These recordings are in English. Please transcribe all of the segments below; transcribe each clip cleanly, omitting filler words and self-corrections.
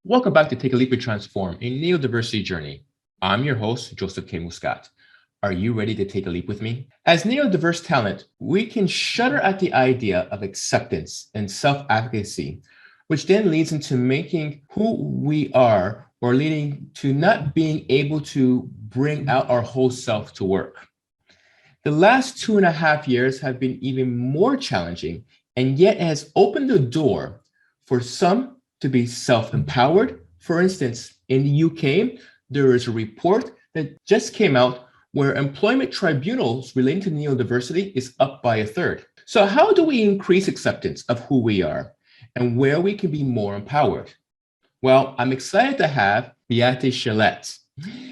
Welcome back to Take a Leap and Transform, a neurodiversity journey. I'm your host, Joseph K. Muscat. Are you ready to take a leap with me? As neurodiverse talent, we can shudder at the idea of acceptance and self-advocacy, which then leads into making who we are or leading to not being able to bring out our whole self to work. The last 2.5 years have been even more challenging, and yet it has opened the door for some to be self-empowered. For instance, in the UK, there is a report that just came out where employment tribunals relating to neurodiversity is up by a third. So how do we increase acceptance of who we are and where we can be more empowered? Well, I'm excited to have Beate Chelette.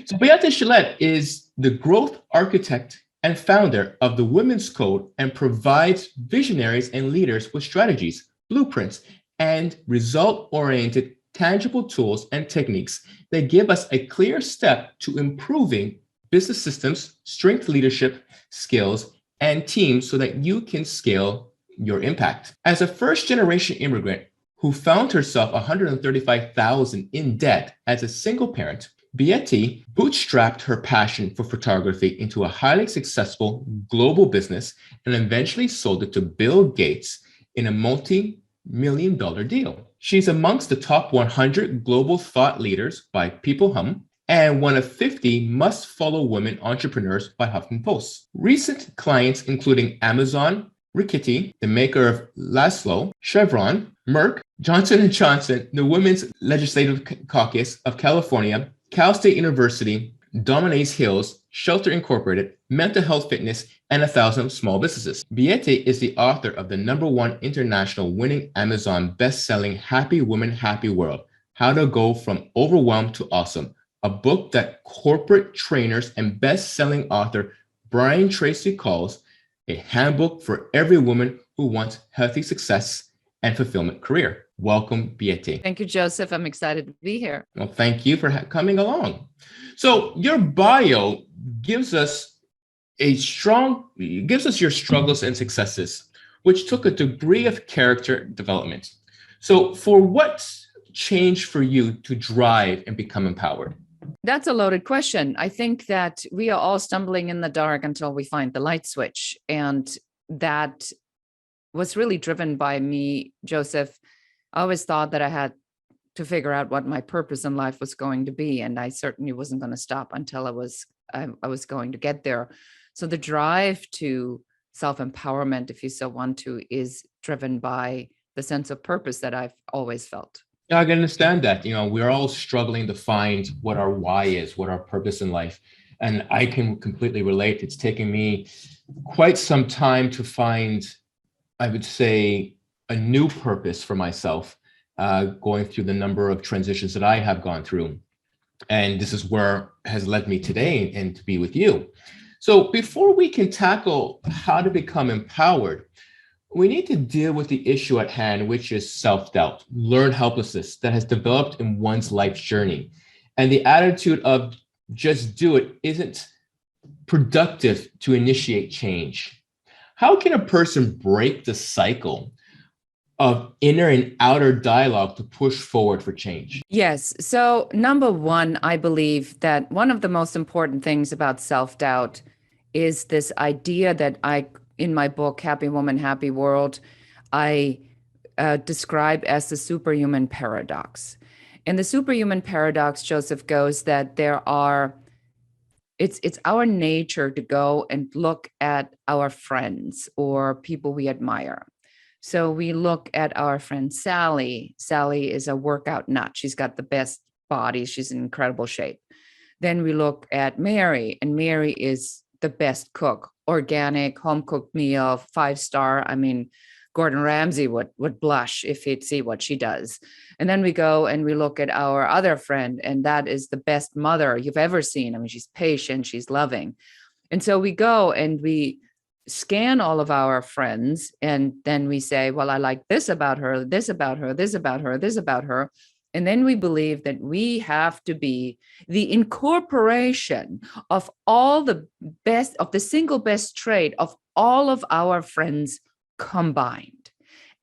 So Beate Chelette is the growth architect and founder of the Women's Code and provides visionaries and leaders with strategies, blueprints, and result-oriented tangible tools and techniques that give us a clear step to improving business systems, strength leadership skills, and teams so that you can scale your impact. As a first-generation immigrant who found herself $135,000 in debt as a single parent, Beate bootstrapped her passion for photography into a highly successful global business and eventually sold it to Bill Gates in a multi-million-dollar deal. She's amongst the top 100 global thought leaders by People Hum and one of 50 must-follow women entrepreneurs by Huffington Post. Recent clients including Amazon, Rickety, the maker of Laszlo, Chevron, Merck, Johnson & Johnson, the Women's Legislative Caucus of California, Cal State University, Domino's Hills, Shelter Incorporated, Mental Health Fitness, and 1,000 small businesses. Beate is the author of the #1 international winning Amazon best-selling Happy Woman, Happy World, How to Go from Overwhelmed to Awesome, a book that corporate trainers and best-selling author Brian Tracy calls a handbook for every woman who wants healthy success and fulfillment career. Welcome, Beate. Thank you, Joseph. I'm excited to be here. Well, thank you for coming along. So your bio gives us your struggles and successes, which took a degree of character development. So for what changed for you to drive and become empowered? That's a loaded question. I think that we are all stumbling in the dark until we find the light switch. And that was really driven by me, Joseph. I always thought that I had to figure out what my purpose in life was going to be. And I certainly wasn't going to stop until I was going to get there. So the drive to self-empowerment, if you so want to, is driven by the sense of purpose that I've always felt. Yeah, I can understand that. We're all struggling to find what our why is, what our purpose in life. And I can completely relate. It's taken me quite some time to find, I would say, a new purpose for myself, going through the number of transitions that I have gone through. And this is where has led me today and to be with you. So before we can tackle how to become empowered, we need to deal with the issue at hand, which is self-doubt, learned helplessness that has developed in one's life's journey. And the attitude of just do it isn't productive to initiate change. How can a person break the cycle of inner and outer dialogue to push forward for change? Yes. So number one, I believe that one of the most important things about self-doubt is this idea that in my book, Happy Woman, Happy World, I describe as the superhuman paradox. And the superhuman paradox, Joseph, goes that it's our nature to go and look at our friends or people we admire. So we look at our friend Sally. Sally is a workout nut. She's got the best body. She's in incredible shape. Then we look at Mary, and Mary is the best cook, organic, home-cooked meal, 5-star. I mean, Gordon Ramsay would blush if he'd see what she does. And then we go and we look at our other friend, and that is the best mother you've ever seen. I mean, she's patient, she's loving. And so we go and we scan all of our friends, and then we say, well, I like this about her, this about her, this about her, this about her. And then we believe that we have to be the incorporation of all the best, of the single best trait of all of our friends combined.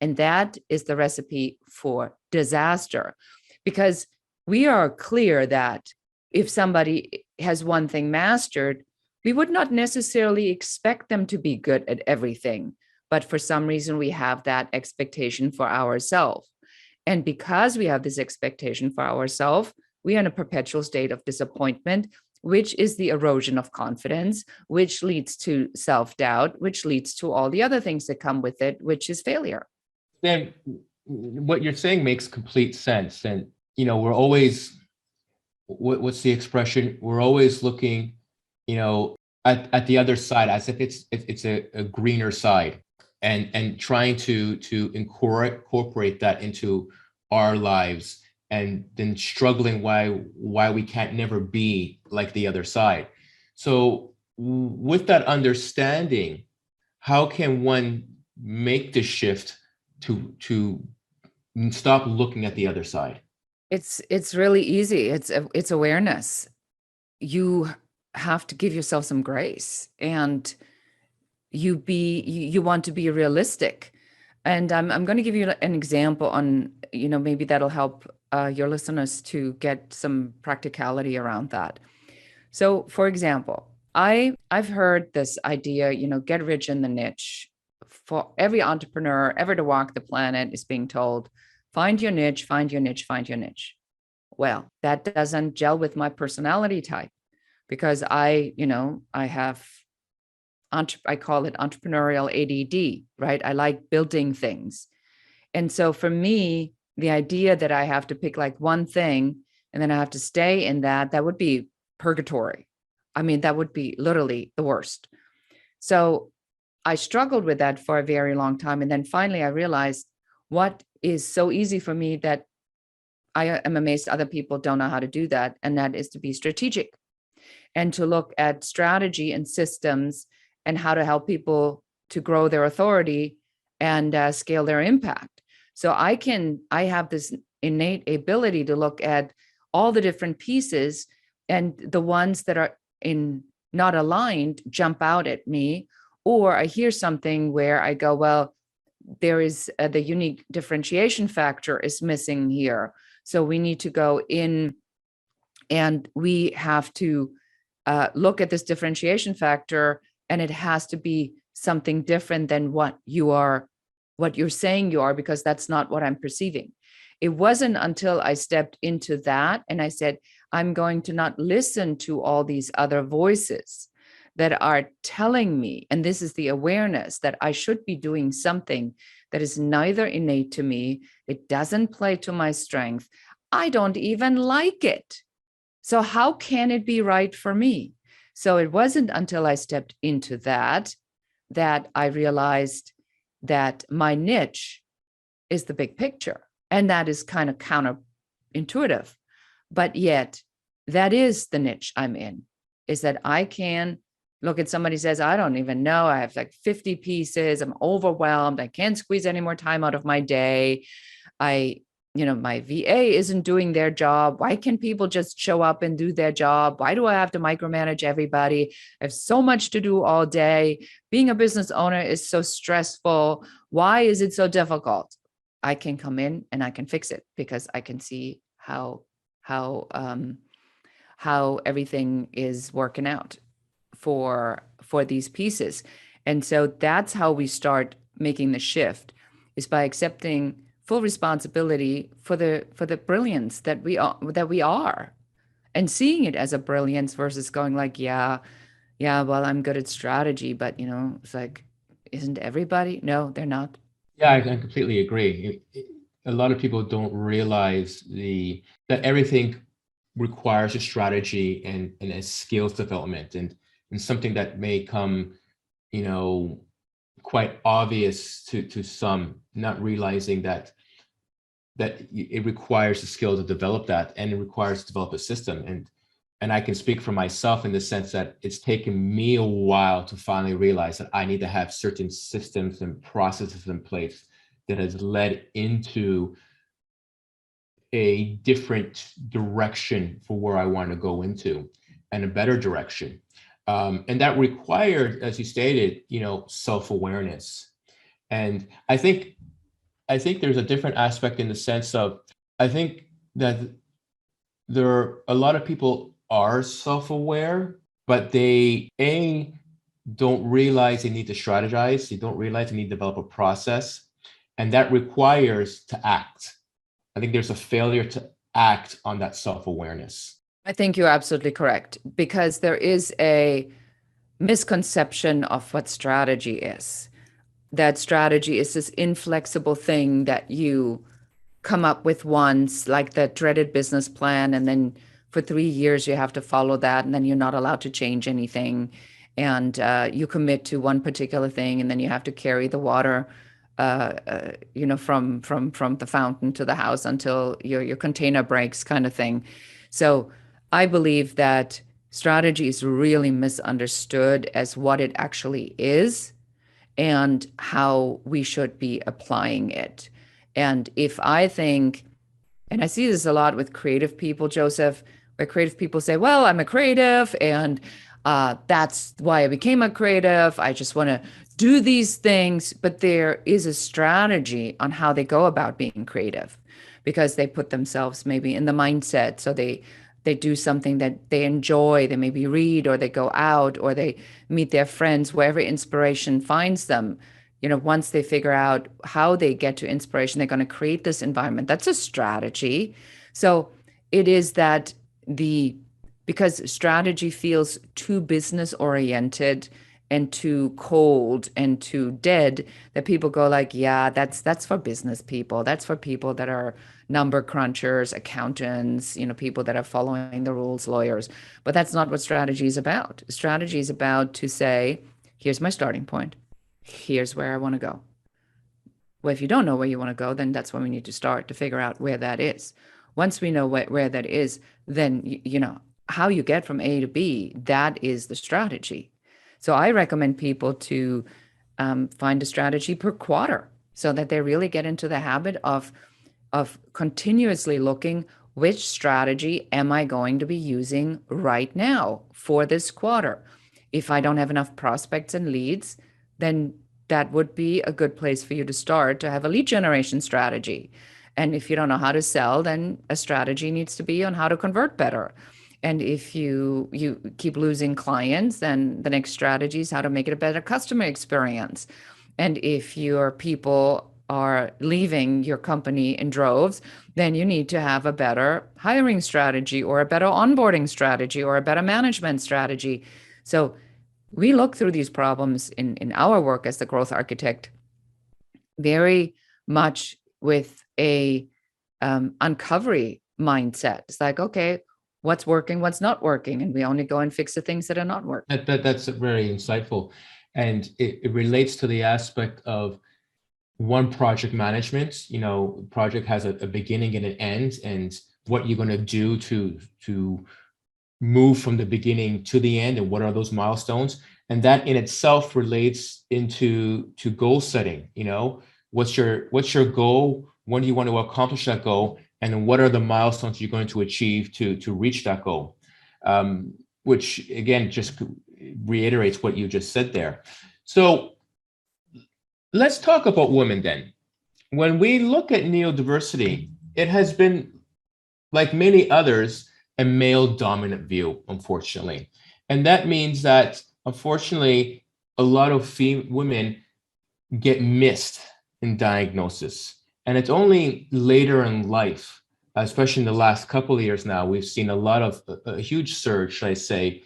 And that is the recipe for disaster, because we are clear that if somebody has one thing mastered, we would not necessarily expect them to be good at everything. But for some reason, we have that expectation for ourselves. And because we have this expectation for ourselves, we are in a perpetual state of disappointment, which is the erosion of confidence, which leads to self-doubt, which leads to all the other things that come with it, which is failure. Then what you're saying makes complete sense. And, we're always, what's the expression? We're always looking, at the other side, as if it's a greener side, and trying to incorporate that into our lives, and then struggling why we can't never be like the other side. So with that understanding, how can one make the shift to stop looking at the other side? It's really easy. It's awareness. You have to give yourself some grace, and you want to be realistic. And I'm going to give you an example on, maybe that'll help your listeners to get some practicality around that. So, for example, I've heard this idea, get rich in the niche. For every entrepreneur ever to walk the planet is being told, find your niche, find your niche, find your niche. Well, that doesn't gel with my personality type, because I have, I call it entrepreneurial ADD, right? I like building things. And so for me, the idea that I have to pick like one thing and then I have to stay in that would be purgatory. I mean, that would be literally the worst. So I struggled with that for a very long time. And then finally I realized what is so easy for me that I am amazed other people don't know how to do that. And that is to be strategic and to look at strategy and systems and how to help people to grow their authority and scale their impact. So I have this innate ability to look at all the different pieces, and the ones that are not aligned jump out at me, or I hear something where I go, well, there is the unique differentiation factor is missing here. So we need to go in and we have to look at this differentiation factor, and it has to be something different than what you're saying you are, because that's not what I'm perceiving. It wasn't until I stepped into that and I said, I'm going to not listen to all these other voices that are telling me, and this is the awareness that I should be doing something that is neither innate to me, it doesn't play to my strength, I don't even like it. So how can it be right for me? So it wasn't until I stepped into that I realized that my niche is the big picture. And that is kind of counterintuitive. But yet that is the niche I'm in, is that I can look at somebody says, I don't even know, I have like 50 pieces, I'm overwhelmed, I can't squeeze any more time out of my day. My VA isn't doing their job. Why can't people just show up and do their job? Why do I have to micromanage everybody? I have so much to do all day. Being a business owner is so stressful. Why is it so difficult? I can come in and I can fix it, because I can see how everything is working out for these pieces. And so that's how we start making the shift, is by accepting full responsibility for the brilliance that we are, and seeing it as a brilliance versus going like, yeah, well, I'm good at strategy, but it's like, isn't everybody? No, they're not. Yeah, I completely agree. A lot of people don't realize that everything requires a strategy and a skills development, and something that may come, quite obvious to some, not realizing that it requires a skill to develop that, and it requires to develop a system. And I can speak for myself in the sense that it's taken me a while to finally realize that I need to have certain systems and processes in place that has led into a different direction for where I want to go into, and a better direction. And that required, as you stated, self-awareness. And I think there's a different aspect in the sense of, I think that a lot of people are self-aware, but they don't realize they need to strategize. They don't realize they need to develop a process, and that requires to act. I think there's a failure to act on that self-awareness. I think you're absolutely correct, because there is a misconception of what strategy is. That strategy is this inflexible thing that you come up with once, like the dreaded business plan, and then for 3 years you have to follow that, and then you're not allowed to change anything. And you commit to one particular thing, and then you have to carry the water, from the fountain to the house until your container breaks, kind of thing. So I believe that strategy is really misunderstood as what it actually is and how we should be applying it. And if I think, and I see this a lot with creative people, Joseph, where creative people say, well, I'm a creative and that's why I became a creative. I just want to do these things. But there is a strategy on how they go about being creative, because they put themselves maybe in the mindset. So they do something that they enjoy. They maybe read, or they go out, or they meet their friends, wherever inspiration finds them. Once they figure out how they get to inspiration, they're going to create this environment. That's a strategy. So it is that because strategy feels too business oriented and too cold and too dead, that people go like, yeah, that's for business people. That's for people that are number crunchers, accountants, people that are following the rules, lawyers. But that's not what strategy is about. Strategy is about to say, here's my starting point. Here's where I want to go. Well, if you don't know where you want to go, then that's when we need to start to figure out where that is. Once we know where that is, then, how you get from A to B, that is the strategy. So I recommend people to find a strategy per quarter, so that they really get into the habit of continuously looking, which strategy am I going to be using right now for this quarter? If I don't have enough prospects and leads, then that would be a good place for you to start to have a lead generation strategy. And if you don't know how to sell, then a strategy needs to be on how to convert better. And if you keep losing clients, then the next strategy is how to make it a better customer experience. And if your people are leaving your company in droves, then you need to have a better hiring strategy, or a better onboarding strategy, or a better management strategy. So we look through these problems in our work as the growth architect very much with a uncovery mindset. It's like, okay, what's working, what's not working, and we only go and fix the things that are not working. That's very insightful, and it relates to the aspect of one, project management. Project has a beginning and an end, and what you're going to do to move from the beginning to the end, and what are those milestones. And that in itself relates into goal setting. What's your goal? When do you want to accomplish that goal? And then what are the milestones you're going to achieve to reach that goal? Which again just reiterates what you just said there. So let's talk about women then. When we look at neurodiversity, it has been, like many others, a male-dominant view, unfortunately. And that means that, unfortunately, a lot of women get missed in diagnosis. And it's only later in life, especially in the last couple of years now, we've seen a huge surge, should I say,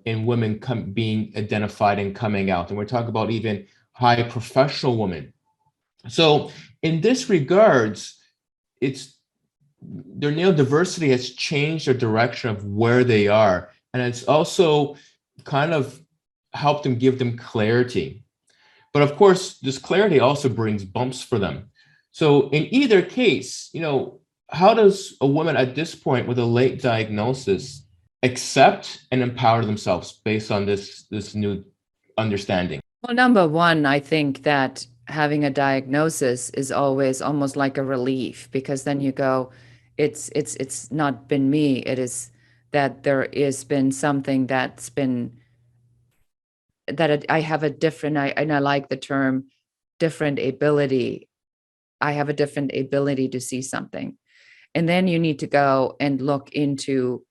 in women being identified and coming out. And we're talking about even high professional women. So in this regards, their neurodiversity has changed their direction of where they are. And it's also kind of helped them, give them clarity. But of course, this clarity also brings bumps for them. So in either case, how does a woman at this point with a late diagnosis accept and empower themselves based on this new understanding? Well, number one, I think that having a diagnosis is always almost like a relief, because then you go, it's not been me. It is that there has been something that's been that I have a different, and I like the term different ability. I have a different ability to see something. And then you need to go and look into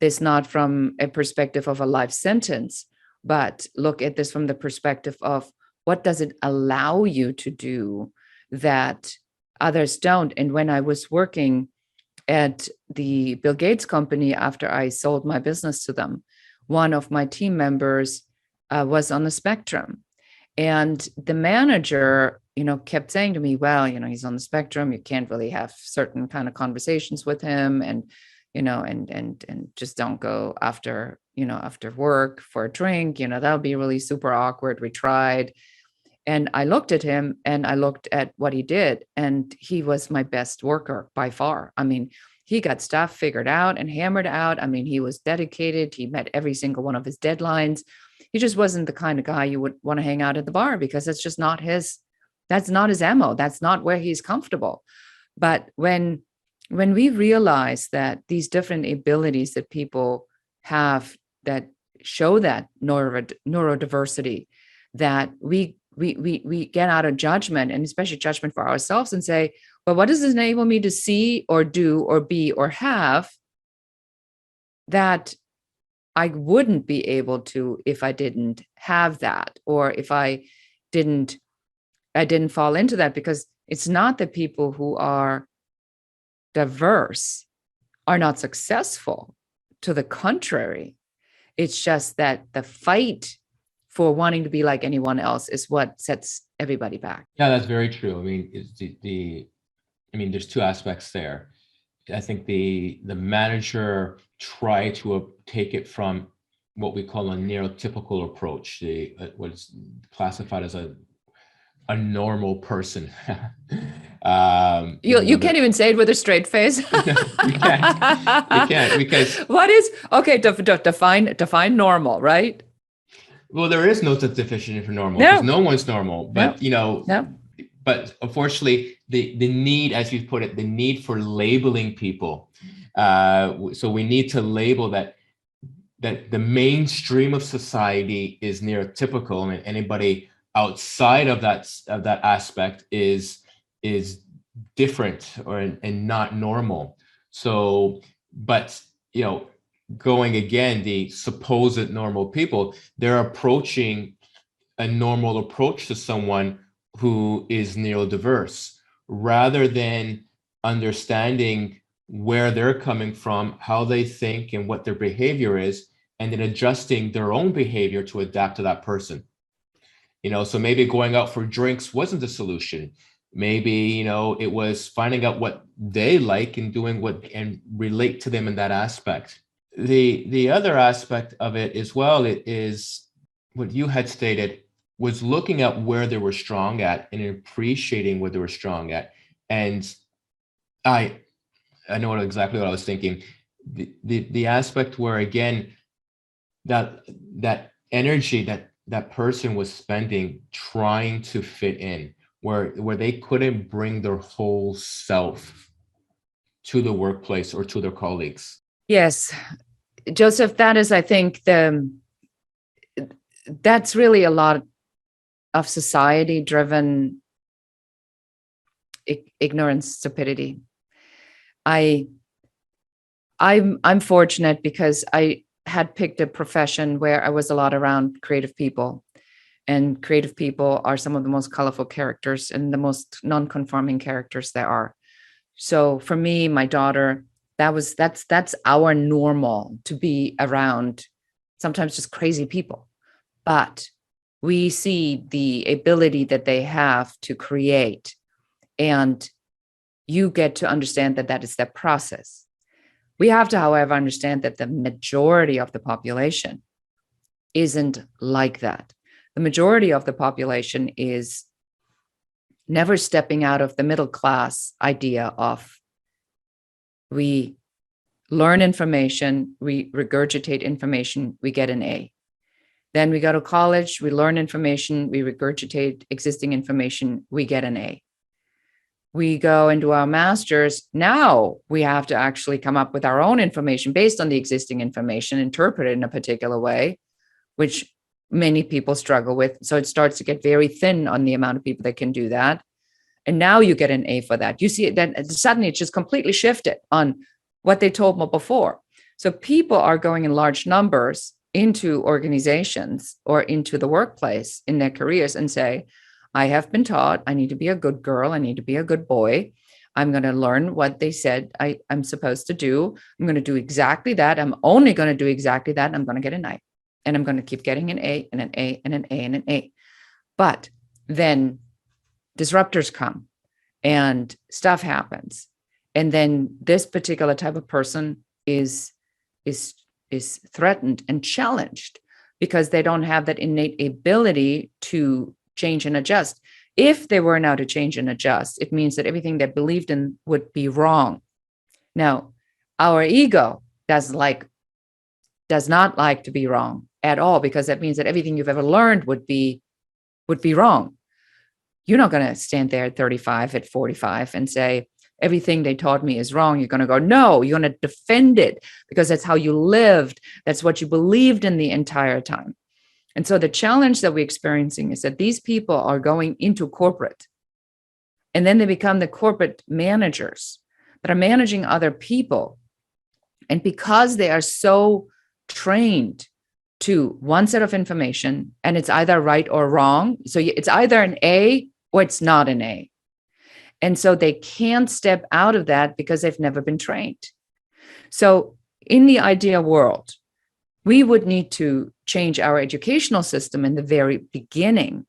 this, not from a perspective of a life sentence, but look at this from the perspective of what does it allow you to do that others don't. And when I was working at the Bill Gates company, after I sold my business to them, one of my team members was on the spectrum. And the manager, kept saying to me, well, he's on the spectrum. You can't really have certain kind of conversations with him, and, and just don't go after work for a drink. That would be really super awkward. We tried. And I looked at him and I looked at what he did, and he was my best worker by far. I mean, he got stuff figured out and hammered out. I mean, he was dedicated. He met every single one of his deadlines. He just wasn't the kind of guy you would want to hang out at the bar, because that's just not that's not his ammo. That's not where he's comfortable. But when we realize that these different abilities that people have that show that neurodiversity, that we get out of judgment, and especially judgment for ourselves, and say, well, what does this enable me to see or do or be or have that I wouldn't be able to if I didn't have that, or if I didn't fall into that? Because it's not that people who are diverse are not successful. To the contrary, it's just that the fight for wanting to be like anyone else is what sets everybody back. Yeah, that's very true. I mean, there's two aspects there. I think the manager tried to take it from what we call a neurotypical approach, what is classified as a normal person. You can't even say it with a straight face. You can't because what is okay? Define normal, right? Well, there is no such definition for normal, because no one's normal. But but unfortunately, the need, as you put it, the need for labeling people. So we need to label that the mainstream of society is neurotypical, and anybody outside of that aspect is different and not normal. So, but going again, the supposed normal people, they're approaching a normal approach to someone who is neurodiverse, rather than understanding where they're coming from, how they think, and what their behavior is, and then adjusting their own behavior to adapt to that person. So maybe going out for drinks wasn't the solution. Maybe, it was finding out what they like and doing and relate to them in that aspect. The other aspect of it as well, it is what you had stated, was looking at where they were strong at and appreciating what they were strong at. And I know exactly what I was thinking. The aspect where, again, that energy that person was spending trying to fit in, where they couldn't bring their whole self to the workplace or to their colleagues. Yes, Joseph, that is, I think, that's really a lot of society-driven ignorance, stupidity. I'm fortunate because I had picked a profession where I was a lot around creative people, and creative people are some of the most colorful characters and the most non-conforming characters there are. So for me, my daughter, that's our normal, to be around sometimes just crazy people. But we see the ability that they have to create, and you get to understand that is their process. We have to, however, understand that the majority of the population isn't like that. The majority of the population is never stepping out of the middle class idea of, we learn information, we regurgitate information, we get an A. Then we go to college, we learn information, we regurgitate existing information, we get an A. We go into our master's, now we have to actually come up with our own information based on the existing information, interpret it in a particular way, which many people struggle with. So it starts to get very thin on the amount of people that can do that. And now you get an A for that. You see it, then suddenly it just completely shifted on what they told me before. So people are going in large numbers into organizations or into the workplace in their careers and say, I have been taught I need to be a good girl. I need to be a good boy. I'm going to learn what they said I'm supposed to do. I'm going to do exactly that. I'm only going to do exactly that. And I'm going to get an A. And I'm going to keep getting an A and an A and an A and an A. But then disruptors come and stuff happens. And then this particular type of person is threatened and challenged because they don't have that innate ability to change and adjust. If they were now to change and adjust, it means that everything they believed in would be wrong. Now, our ego does not like to be wrong at all, because that means that everything you've ever learned would be wrong. You're not going to stand there at 35, at 45 and say, everything they taught me is wrong. You're going to go, no, you're going to defend it because that's how you lived. That's what you believed in the entire time. And so the challenge that we're experiencing is that these people are going into corporate, and then they become the corporate managers that are managing other people. And because they are so trained to one set of information, and it's either right or wrong. So it's either an A or it's not an A. And so they can't step out of that because they've never been trained. So in the ideal world, we would need to change our educational system in the very beginning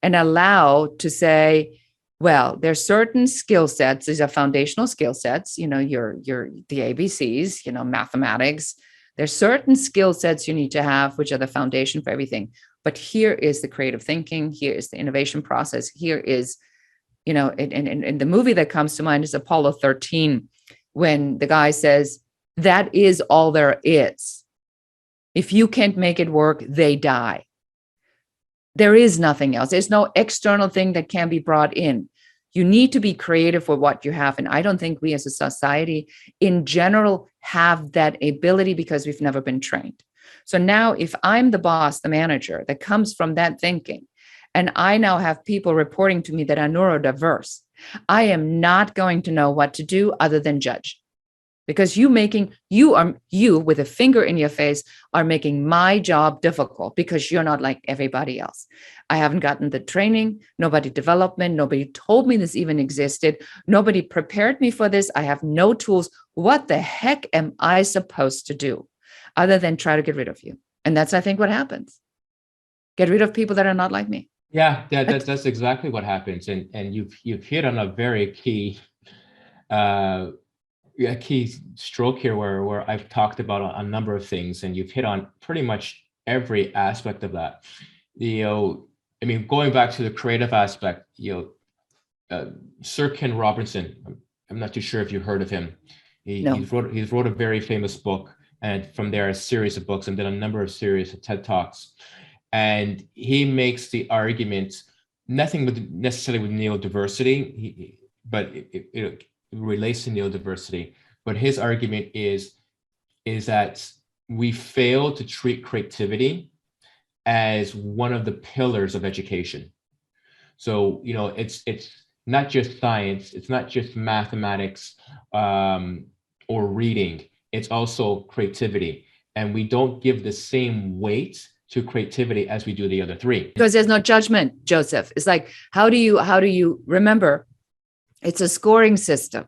and allow to say, well, there's certain skill sets. These are foundational skill sets, the ABCs, mathematics. There's certain skill sets you need to have, which are the foundation for everything. But here is the creative thinking. Here is the innovation process. Here is, in the movie that comes to mind is Apollo 13, when the guy says, that is all there is. If you can't make it work, they die. There is nothing else. There's no external thing that can be brought in. You need to be creative for what you have. And I don't think we as a society in general have that ability because we've never been trained. So now if I'm the boss, the manager that comes from that thinking, and I now have people reporting to me that are neurodiverse, I am not going to know what to do other than judge. Because you with a finger in your face are making my job difficult because you're not like everybody else. I haven't gotten the training, nobody development, nobody told me this even existed. Nobody prepared me for this. I have no tools. What the heck am I supposed to do other than try to get rid of you? And that's, I think, what happens. Get rid of people that are not like me. Yeah, that's exactly what happens. And you've hit on a very key stroke here where I've talked about a number of things, and you've hit on pretty much every aspect of that. Going back to the creative aspect, Sir Ken Robinson, I'm not too sure if you heard of him. No. He's wrote a very famous book, and from there a series of books, and then a number of series of TED Talks. And he makes the argument, nothing necessarily with neurodiversity, but it relates to neurodiversity. But his argument is that we fail to treat creativity as one of the pillars of education. So, it's not just science, it's not just mathematics or reading, it's also creativity. And we don't give the same weight to creativity as we do the other three. Because there's no judgment, Joseph. It's like, how do you remember? It's a scoring system.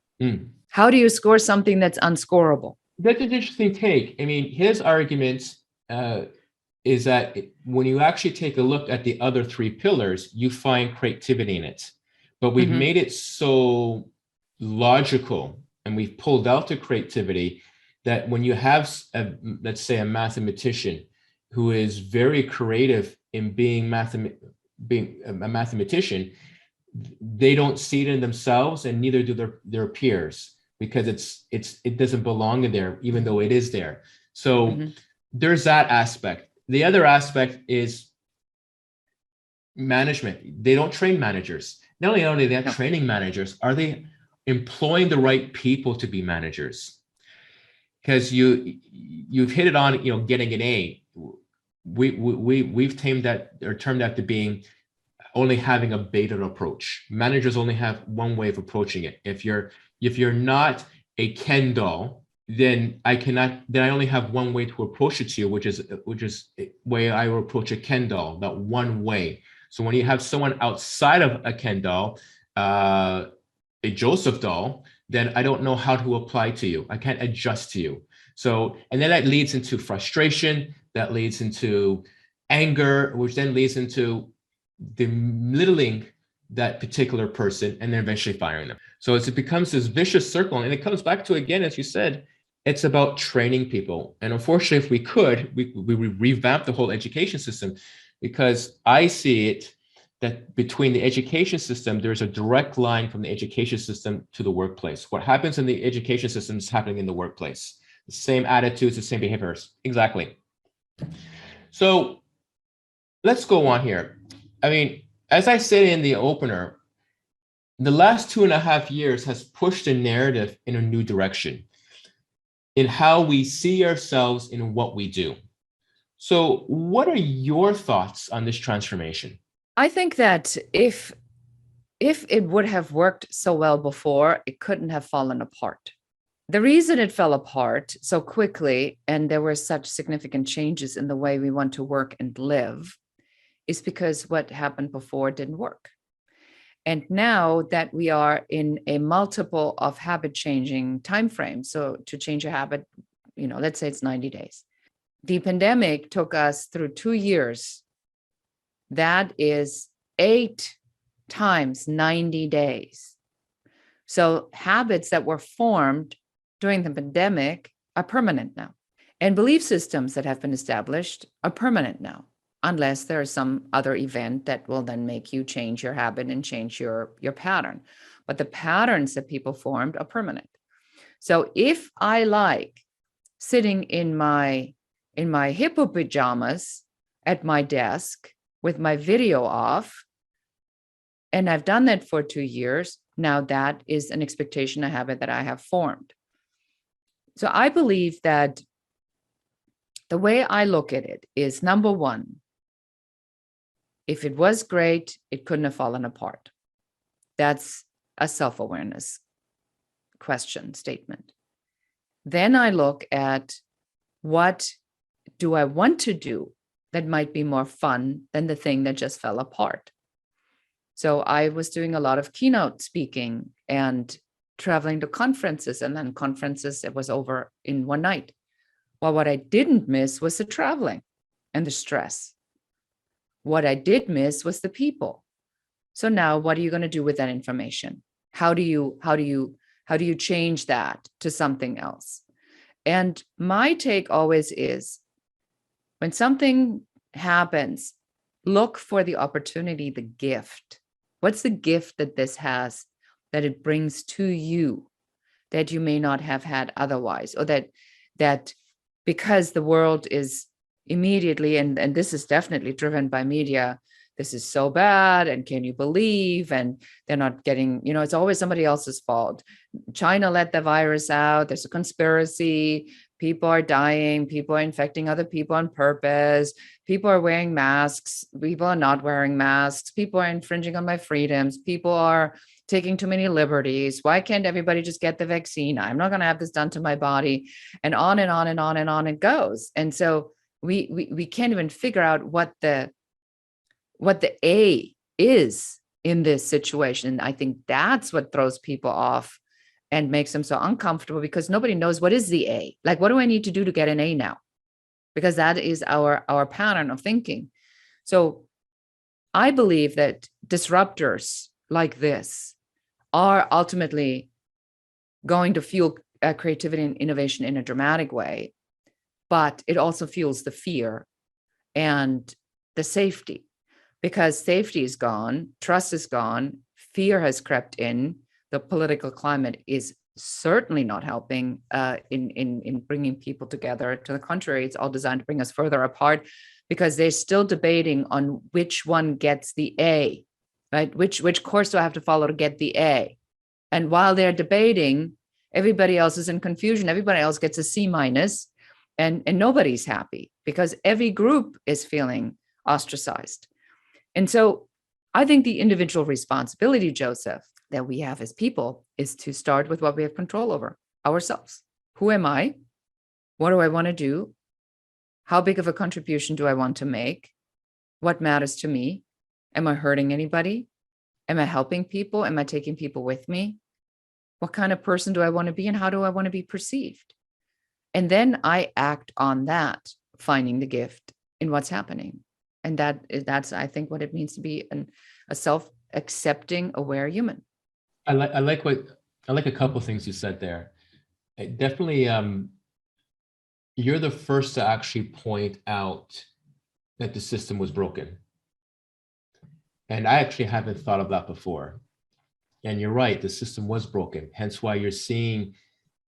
How do you score something that's unscorable? That's an interesting take. His argument is that when you actually take a look at the other three pillars, you find creativity in it. But we've made it so logical, and we've pulled out the creativity, that when you have, let's say, a mathematician who is very creative in being a mathematician, they don't see it in themselves, and neither do their peers, because it doesn't belong in there, even though it is there. So there's that aspect. The other aspect is management. They don't train managers. Not only are they not training managers, are they employing the right people to be managers? Because you've hit it on, getting an A. We've termed that to being only having a beta approach. Managers only have one way of approaching it. If you're not a Ken doll, then I only have one way to approach it to you, which is way I will approach a Ken doll, that one way. So when you have someone outside of a Ken doll, a Joseph doll, then I don't know how to apply to you. I can't adjust to you. So, and then that leads into frustration, that leads into anger, which then leads into belittling that particular person and then eventually firing them. So it becomes this vicious circle. And it comes back to, again, as you said, it's about training people. And unfortunately, if we could, we revamp the whole education system, because I see it that between the education system, there's a direct line from the education system to the workplace. What happens in the education system is happening in the workplace. The same attitudes, the same behaviors. Exactly. So let's go on here. I mean, as I said in the opener, the last 2.5 years has pushed the narrative in a new direction in how we see ourselves in what we do. So what are your thoughts on this transformation? I think that if it would have worked so well before, it couldn't have fallen apart. The reason it fell apart so quickly, and there were such significant changes in the way we want to work and live, is because what happened before didn't work. And now that we are in a multiple of habit changing timeframe, so to change a habit, let's say it's 90 days. The pandemic took us through 2 years. That is 8 times 90 days. So habits that were formed during the pandemic are permanent now. And belief systems that have been established are permanent now, unless there is some other event that will then make you change your habit and change your pattern. But the patterns that people formed are permanent. So if I like sitting in my hippo pajamas at my desk with my video off, and I've done that for 2 years, now that is an expectation, a habit that I have formed. So I believe that the way I look at it is, number one, if it was great, it couldn't have fallen apart. That's a self-awareness question statement. Then I look at, what do I want to do that might be more fun than the thing that just fell apart? So I was doing a lot of keynote speaking and traveling to conferences, and then conferences, it was over in one night. Well, what I didn't miss was the traveling and the stress. What I did miss was the people. So now what are you going to do with that information? How do you change that to something else? And my take always is, when something happens, look for the opportunity, the gift. What's the gift that this has, that it brings to you, that you may not have had otherwise, or that because the world is immediately, and this is definitely driven by media, this is so bad, and can you believe, and they're not getting, it's always somebody else's fault. China let the virus out, there's a conspiracy, people are dying, people are infecting other people on purpose, people are wearing masks, people are not wearing masks, people are infringing on my freedoms, people are taking too many liberties. Why can't everybody just get the vaccine? I'm not going to have this done to my body, and on and on and on and on it goes. And so we can't even figure out what the A is in this situation. I think that's what throws people off and makes them so uncomfortable, because nobody knows what is the A. Like, what do I need to do to get an A now? Because that is our pattern of thinking. So I believe that disruptors like this are ultimately going to fuel creativity and innovation in a dramatic way, but it also fuels the fear and the safety, because safety is gone, trust is gone, fear has crept in. The political climate is certainly not helping in bringing people together. To the contrary, it's all designed to bring us further apart, because they're still debating on which one gets the A, right? Which course do I have to follow to get the A? And while they're debating, everybody else is in confusion. Everybody else gets a C minus, and nobody's happy, because every group is feeling ostracized. And so I think the individual responsibility, Joseph, that we have as people is to start with what we have control over, ourselves. Who am I? What do I want to do? How big of a contribution do I want to make? What matters to me? Am I hurting anybody? Am I helping people? Am I taking people with me? What kind of person do I want to be and how do I want to be perceived? And then I act on that, finding the gift in what's happening. And that's, I think, what it means to be a self-accepting, aware human. I like a couple things you said there. Definitely, you're the first to actually point out that the system was broken. And I actually haven't thought of that before. And you're right, the system was broken. Hence why you're seeing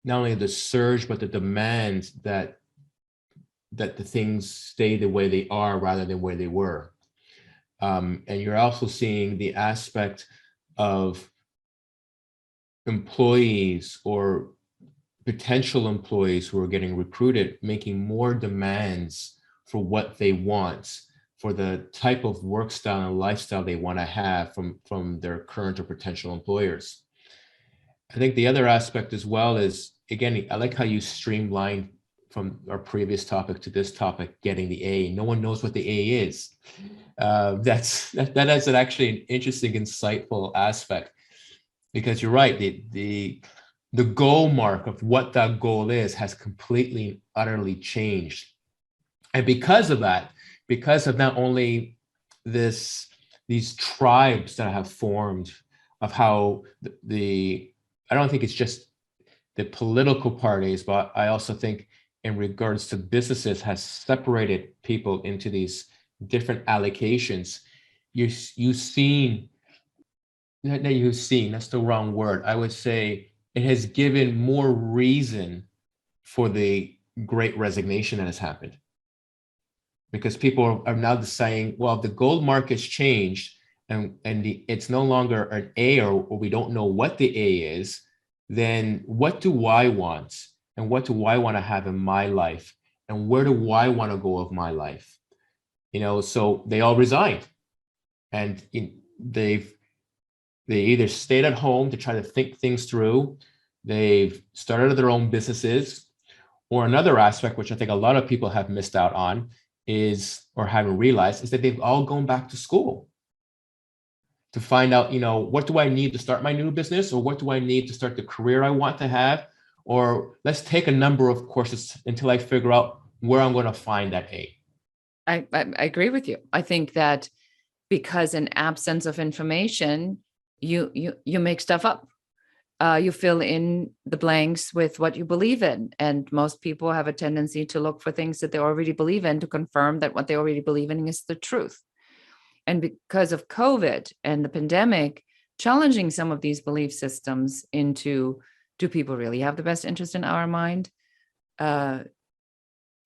not only the surge, but the demand that the things stay the way they are rather than where they were. And you're also seeing the aspect of employees or potential employees who are getting recruited making more demands for what they want, for the type of work style and lifestyle they want to have from their current or potential employers. I think the other aspect as well is, again, I like how you streamlined from our previous topic to this topic, getting the A. No one knows what the A is. That is actually an interesting, insightful aspect, because you're right. The goal mark of what that goal is has completely, utterly changed. And because of that, because of not only these tribes that have formed of how I don't think it's just the political parties, but I also think in regards to businesses has separated people into these different allocations. You've seen, that's the wrong word. I would say it has given more reason for the great resignation that has happened. Because people are now saying, well, the gold market's changed and it's no longer an A, or we don't know what the A is, then what do I want? And what do I want to have in my life? And where do I want to go of my life? So they all resigned. And they either stayed at home to try to think things through, they've started their own businesses, or another aspect, which I think a lot of people have missed out on, is, or haven't realized, is that they've all gone back to school to find out, what do I need to start my new business, or what do I need to start the career I want to have, or let's take a number of courses until I figure out where I'm going to find that A. I agree with you. I think that because in absence of information, you make stuff up. You fill in the blanks with what you believe in. And most people have a tendency to look for things that they already believe in to confirm that what they already believe in is the truth. And because of COVID and the pandemic, challenging some of these belief systems into, do people really have the best interest in our mind?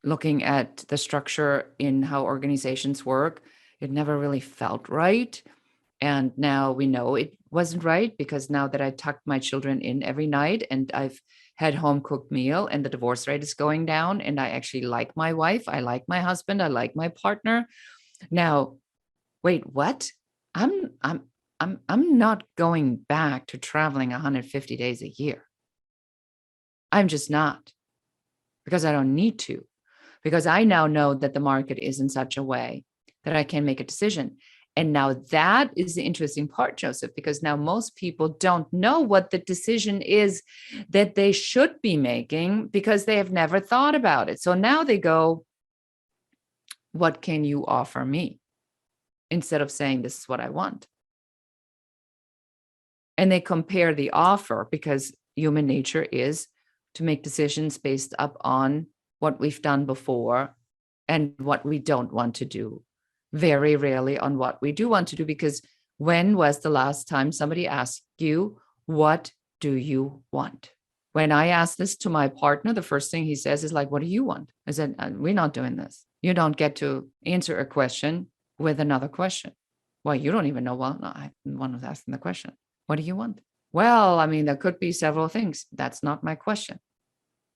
Looking at the structure in how organizations work, it never really felt right. And now we know it wasn't right, because now that I tucked my children in every night and I've had home cooked meal and the divorce rate is going down, and I actually like my wife, I like my husband, I like my partner. Now, wait, what? I'm not going back to traveling 150 days a year. I'm just not, because I don't need to, because I now know that the market is in such a way that I can make a decision. And now that is the interesting part, Joseph, because now most people don't know what the decision is that they should be making, because they have never thought about it. So now they go, what can you offer me? Instead of saying, this is what I want. And they compare the offer, because human nature is to make decisions based up on what we've done before and what we don't want to do. Very rarely on what we do want to do, because when was the last time somebody asked you, what do you want? When I ask this to my partner, the first thing he says is like, what do you want? I said, we're not doing this. You don't get to answer a question with another question. Well, you don't even know. Well, no, I'm the one who's asking the question. What do you want? Well, I mean, there could be several things. That's not my question.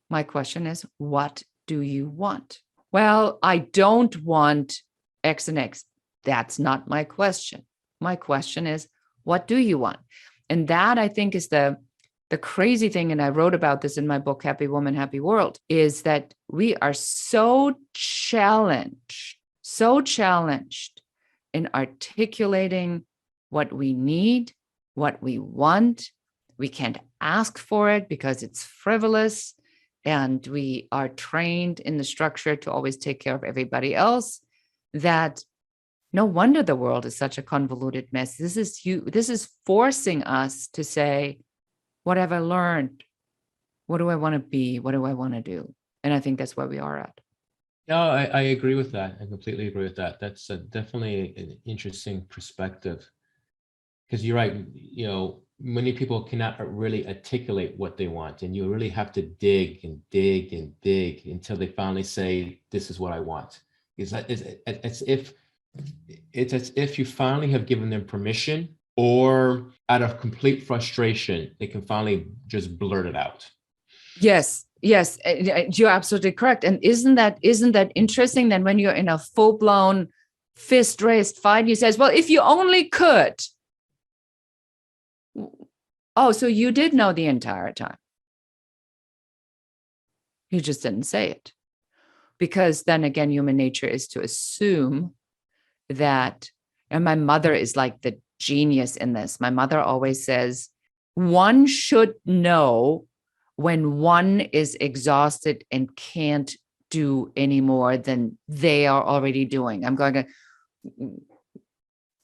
My question is, what do you want? Well, I don't want X and X. That's not my question. My question is, what do you want? And that, I think, is the crazy thing, and I wrote about this in my book, Happy Woman, Happy World, is that we are so challenged in articulating what we need, what we want. We can't ask for it because it's frivolous. And we are trained in the structure to always take care of everybody else, that no wonder the world is such a convoluted mess. This is forcing us to say, what have I learned? What do I want to be? What do I want to do? And I think that's where we are at. No, I agree with that. I completely agree with that. That's definitely an interesting perspective. Because you're right, many people cannot really articulate what they want, and you really have to dig and dig and dig until they finally say, "This is what I want." It's as if you finally have given them permission, or out of complete frustration, they can finally just blurt it out. Yes, you're absolutely correct. And isn't that interesting? Then when you're in a full-blown fist-raised fight, he says, "Well, if you only could." Oh, so you did know the entire time. You just didn't say it. Because then again, human nature is to assume that, and my mother is like the genius in this. My mother always says, one should know when one is exhausted and can't do any more than they are already doing. I'm going,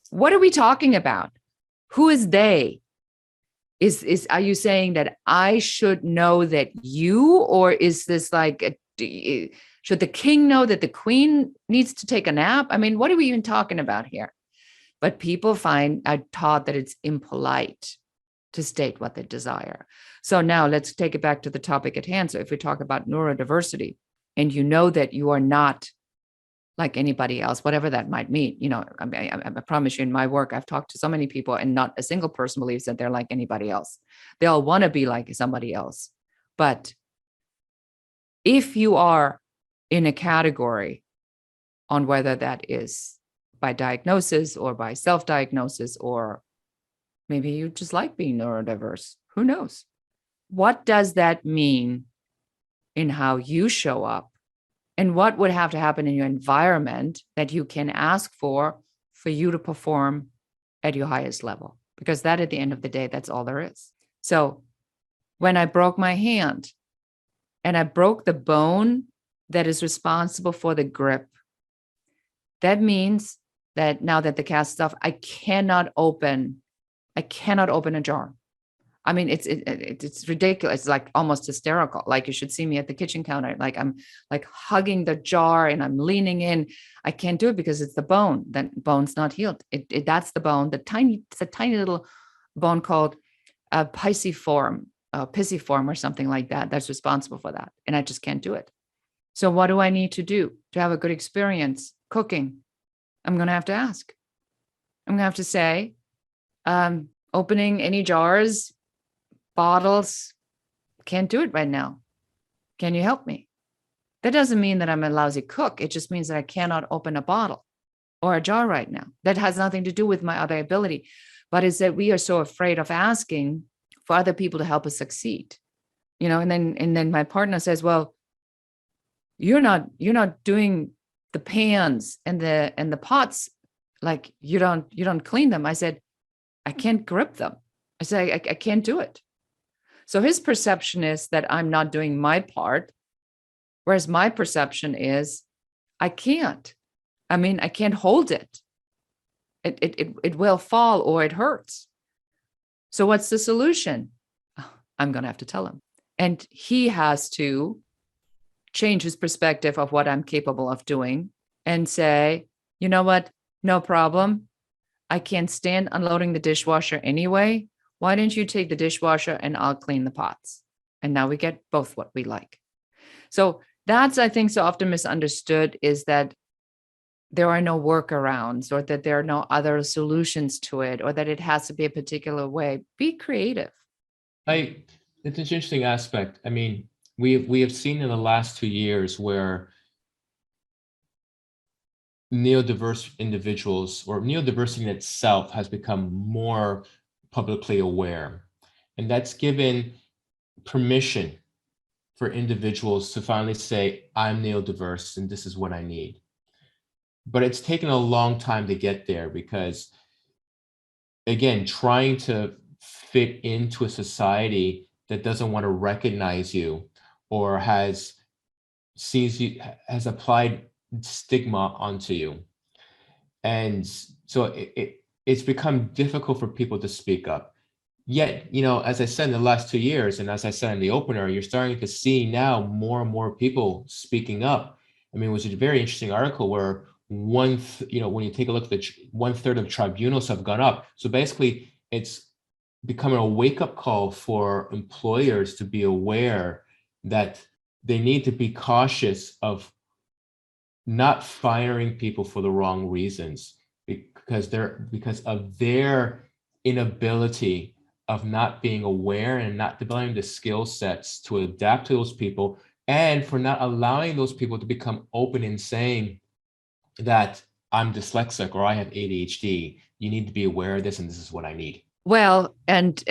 what are we talking about? Who is they? Are you saying that I should know that you, or is this like, should the king know that the queen needs to take a nap? I mean, what are we even talking about here? But people are taught that it's impolite to state what they desire. So now let's take it back to the topic at hand. So if we talk about neurodiversity, and you know that you are not like anybody else, whatever that might mean, I promise you, in my work, I've talked to so many people, and not a single person believes that they're like anybody else. They all want to be like somebody else. But if you are in a category, on whether that is by diagnosis or by self-diagnosis, or maybe you just like being neurodiverse, who knows? What does that mean in how you show up? And what would have to happen in your environment that you can ask for you to perform at your highest level? Because that, at the end of the day, that's all there is. So when I broke my hand, and I broke the bone that is responsible for the grip, that means that now that the cast is off, I cannot open a jar. I mean, it's ridiculous. It's like almost hysterical. Like, you should see me at the kitchen counter. Like, I'm like hugging the jar and I'm leaning in. I can't do it because it's the bone. That bone's not healed. That's the bone. It's a tiny little bone called pisiform or something like that. That's responsible for that. And I just can't do it. So what do I need to do to have a good experience cooking? I'm going to have to ask. I'm going to have to say, opening any jars, bottles, can't do it right now. Can you help me? That doesn't mean that I'm a lousy cook. It just means that I cannot open a bottle or a jar right now. That has nothing to do with my other ability, but it's that we are so afraid of asking for other people to help us succeed. And then my partner says, "Well, you're not doing the pans and the pots, like you don't clean them." I said, "I can't grip them." I said, I can't do it. So his perception is that I'm not doing my part, whereas my perception is I can't. I mean, I can't hold it. It will fall or it hurts. So what's the solution? I'm going to have to tell him. And he has to change his perspective of what I'm capable of doing and say, "You know what? No problem. I can't stand unloading the dishwasher anyway. Why don't you take the dishwasher and I'll clean the pots?" And now we get both what we like. So that's, I think, so often misunderstood, is that there are no workarounds, or that there are no other solutions to it, or that it has to be a particular way. Be creative. It's an interesting aspect. I mean, we have seen in the last 2 years where neurodiverse individuals, or neurodiversity in itself has become more publicly aware. And that's given permission for individuals to finally say, I'm neurodiverse and this is what I need. But it's taken a long time to get there because, again, trying to fit into a society that doesn't want to recognize you or has applied stigma onto you. And so it's become difficult for people to speak up. Yet, as I said, in the last 2 years, and as I said in the opener, you're starting to see now more and more people speaking up. I mean, it was a very interesting article where when you take a look at the 1/3 of tribunals have gone up. So basically, it's becoming a wake-up call for employers to be aware that they need to be cautious of not firing people for the wrong reasons because of their inability of not being aware and not developing the skill sets to adapt to those people, and for not allowing those people to become open in saying that I'm dyslexic or I have ADHD. You need to be aware of this, and this is what I need. Well, and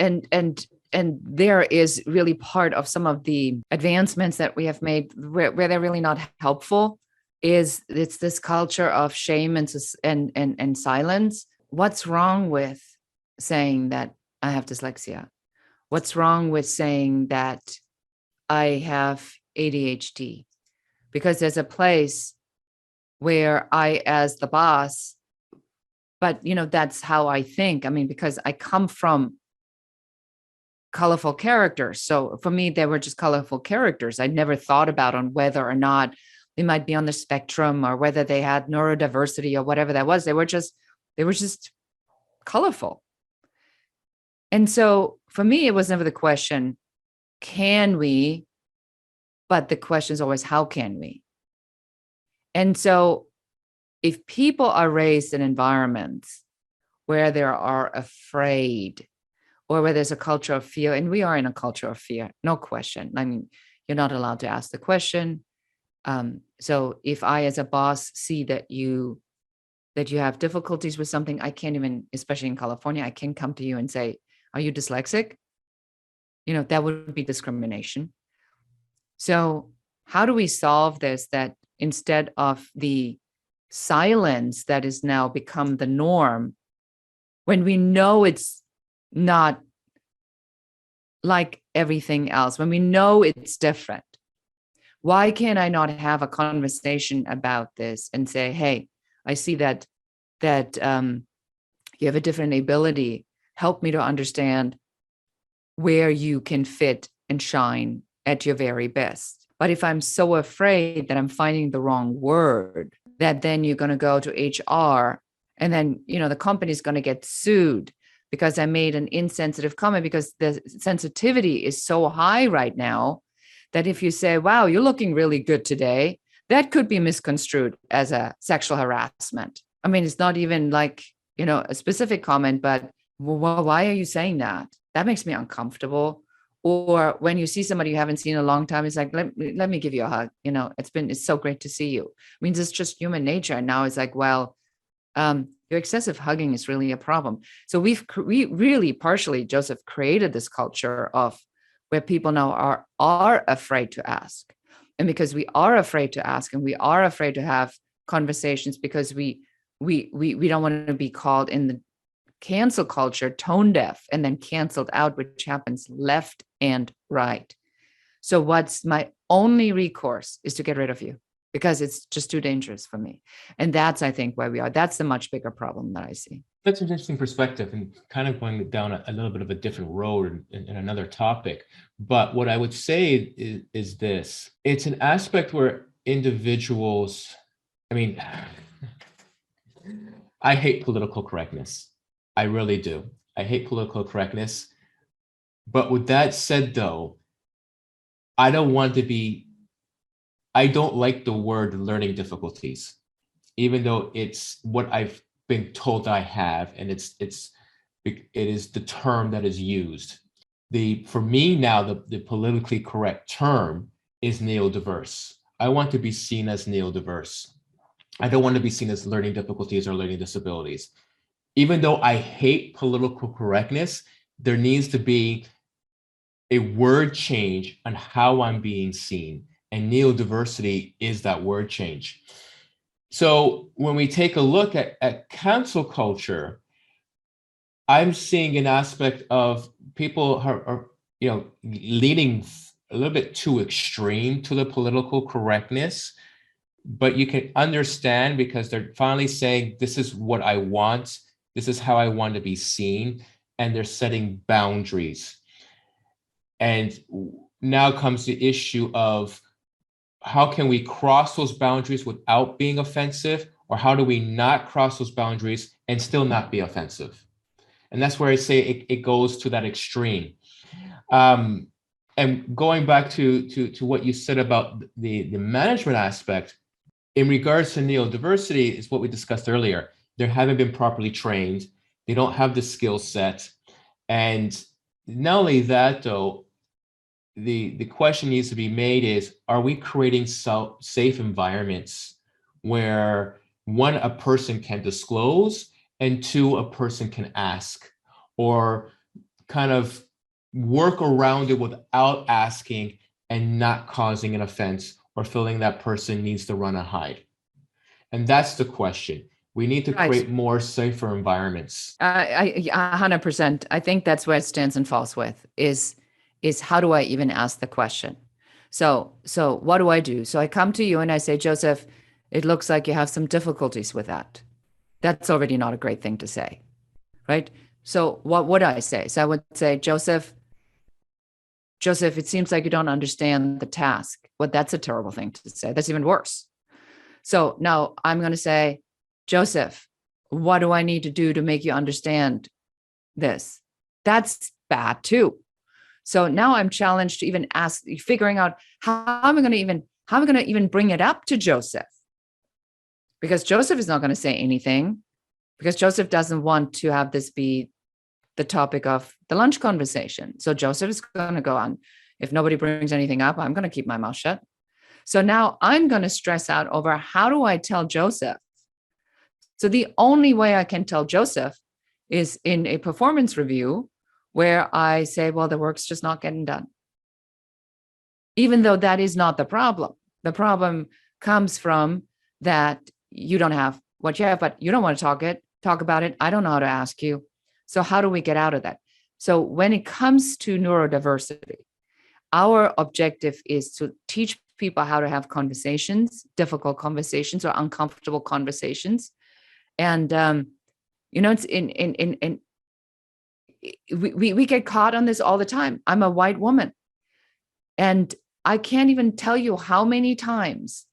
there is really part of some of the advancements that we have made where they're really not helpful. It's this culture of shame and silence. What's wrong with saying that I have dyslexia? What's wrong with saying that I have ADHD? Because there's a place where I, as the boss, but that's how I think. I mean, because I come from colorful characters. So for me, they were just colorful characters. I never thought about on whether or not they might be on the spectrum or whether they had neurodiversity or whatever that was. They were just colorful. And so for me, it was never the question, can we? But the question is always, how can we? And so if people are raised in environments where they are afraid or where there's a culture of fear, and we are in a culture of fear, no question. I mean, you're not allowed to ask the question. So if I, as a boss, see that you have difficulties with something, I can't even, especially in California, I can come to you and say, are you dyslexic? That would be discrimination. So how do we solve this, that instead of the silence that is now become the norm, when we know it's not like everything else, when we know it's different? Why can't I not have a conversation about this and say, hey, I see that you have a different ability. Help me to understand where you can fit and shine at your very best. But if I'm so afraid that I'm finding the wrong word, that then you're going to go to HR and then, the company's going to get sued because I made an insensitive comment, because the sensitivity is so high right now that if you say, wow, you're looking really good today, that could be misconstrued as a sexual harassment. I mean, it's not even like, a specific comment, but well, why are you saying that? That makes me uncomfortable. Or when you see somebody you haven't seen in a long time, it's like, let me give you a hug. It's so great to see you. I mean, it's just human nature. And now it's like, well, your excessive hugging is really a problem. So we really partially, Joseph, created this culture of where people now are afraid to ask. And because we are afraid to ask and we are afraid to have conversations, because we don't want to be called in the cancel culture tone deaf and then canceled out, which happens left and right. So what's my only recourse is to get rid of you, because it's just too dangerous for me. And that's, I think, where we are. That's the much bigger problem that I see. That's an interesting perspective, and kind of going down a little bit of a different road in another topic. But what I would say is this. It's an aspect where individuals, I mean, I hate political correctness. I really do. I hate political correctness. But with that said, though, I don't like the word learning difficulties, even though it's what I've been told I have, and it is the term that is used. For me now, the politically correct term is neurodiverse. I want to be seen as neurodiverse. I don't want to be seen as learning difficulties or learning disabilities. Even though I hate political correctness, there needs to be a word change on how I'm being seen. And neurodiversity is that word change. So when we take a look at cancel culture, I'm seeing an aspect of people are leaning a little bit too extreme to the political correctness, but you can understand because they're finally saying, this is what I want, this is how I want to be seen, and they're setting boundaries. And now comes the issue of how can we cross those boundaries without being offensive, or how do we not cross those boundaries and still not be offensive? And that's where I say it goes to that extreme. And going back to what you said about the management aspect, in regards to neurodiversity, is what we discussed earlier. They haven't been properly trained. They don't have the skill set. And not only that, though, the question needs to be made is, are we creating safe environments where, one, a person can disclose, and two, a person can ask, or kind of work around it without asking and not causing an offense or feeling that person needs to run and hide? And that's the question. We need to Right. create more safer environments. I 100%. I think that's where it stands and falls with is how do I even ask the question? So what do I do? So I come to you and I say, Joseph, it looks like you have some difficulties with that. That's already not a great thing to say, right? So what would I say? So I would say, Joseph, it seems like you don't understand the task. Well, that's a terrible thing to say. That's even worse. So now I'm going to say, Joseph, what do I need to do to make you understand this? That's bad too. So now I'm challenged to even ask, figuring out how am I going to even bring it up to Joseph? Because Joseph is not going to say anything, because Joseph doesn't want to have this be the topic of the lunch conversation. So Joseph is going to go on. If nobody brings anything up, I'm going to keep my mouth shut. So now I'm going to stress out over how do I tell Joseph? So the only way I can tell Joseph is in a performance review where I say, well, the work's just not getting done. Even though that is not the problem. The problem comes from that you don't have what you have, but you don't want to talk about it. I don't know how to ask you. So how do we get out of that? So when it comes to neurodiversity, our objective is to teach people how to have conversations, difficult conversations or uncomfortable conversations. And, it's we get caught on this all the time. I'm a white woman. And I can't even tell you how many times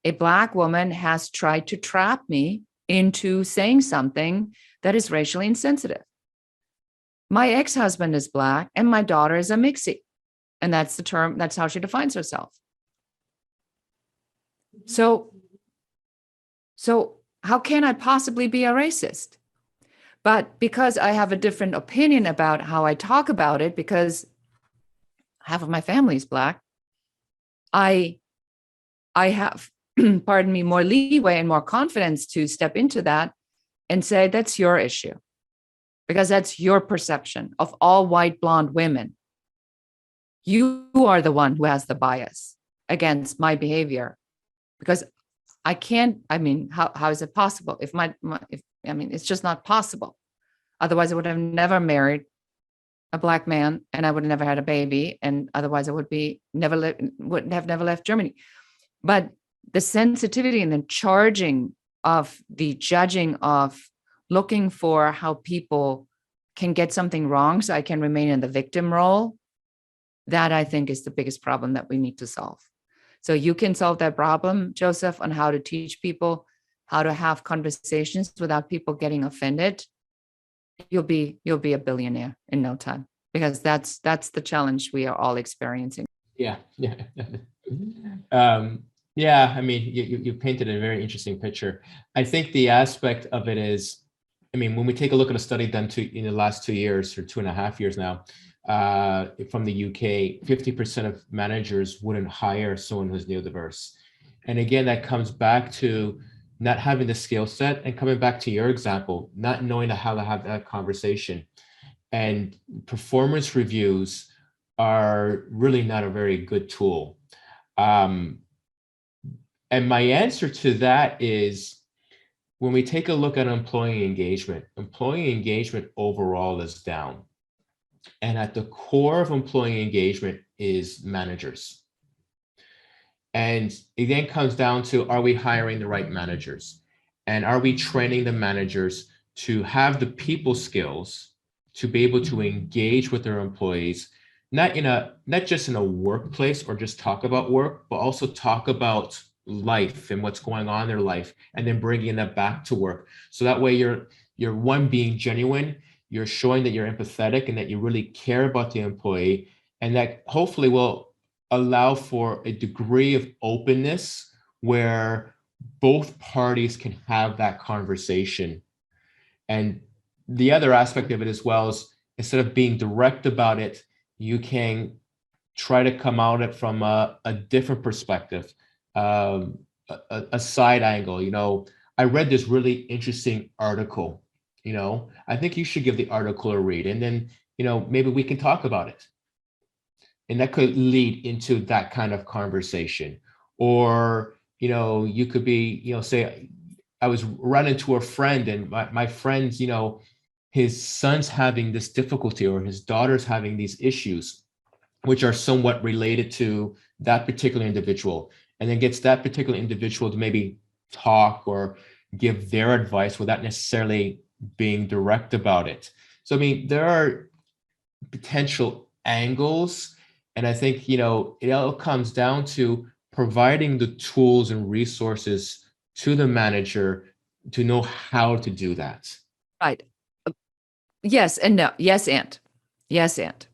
a Black woman has tried to trap me into saying something that is racially insensitive. My ex-husband is Black and my daughter is a mixie. And that's the term, that's how she defines herself. So how can I possibly be a racist? But because I have a different opinion about how I talk about it, because half of my family is Black, I have, pardon me, more leeway and more confidence to step into that and say, that's your issue, because that's your perception of all white blonde women. You are the one who has the bias against my behavior, because I can't, how is it possible? It's just not possible. Otherwise I would have never married a Black man and I would have never had a baby. And otherwise I would have never left Germany. But the sensitivity and the charging of the judging of looking for how people can get something wrong so I can remain in the victim role, that I think is the biggest problem that we need to solve. So you can solve that problem, Joseph, on how to teach people how to have conversations without people getting offended. You'll be a billionaire in no time, because that's the challenge we are all experiencing. Yeah. You painted a very interesting picture. I think the aspect of it is, when we take a look at a study done in the last 2 years or 2.5 years now, from the UK, 50% of managers wouldn't hire someone who's neurodiverse. And again, that comes back to, not having the skill set, and coming back to your example, not knowing how to have that conversation. And performance reviews are really not a very good tool. And my answer to that is, when we take a look at employee engagement overall is down. And at the core of employee engagement is managers. And it then comes down to, are we hiring the right managers? And are we training the managers to have the people skills to be able to engage with their employees, not just in a workplace or just talk about work, but also talk about life and what's going on in their life, and then bringing that back to work. So that way you're one, being genuine, you're showing that you're empathetic and that you really care about the employee, and that hopefully will allow for a degree of openness where both parties can have that conversation. And the other aspect of it as well is, instead of being direct about it, you can try to come out it from a different perspective, a side angle. I read this really interesting article. I think you should give the article a read, and then maybe we can talk about it, and that could lead into that kind of conversation. Or you could be, say, I was running to a friend, and my friend's, his son's having this difficulty, or his daughter's having these issues, which are somewhat related to that particular individual, and then gets that particular individual to maybe talk or give their advice without necessarily being direct about it. So, I mean, there are potential angles, and I think, it all comes down to providing the tools and resources to the manager to know how to do that. Right. Yes and no. Yes, and. Yes, and.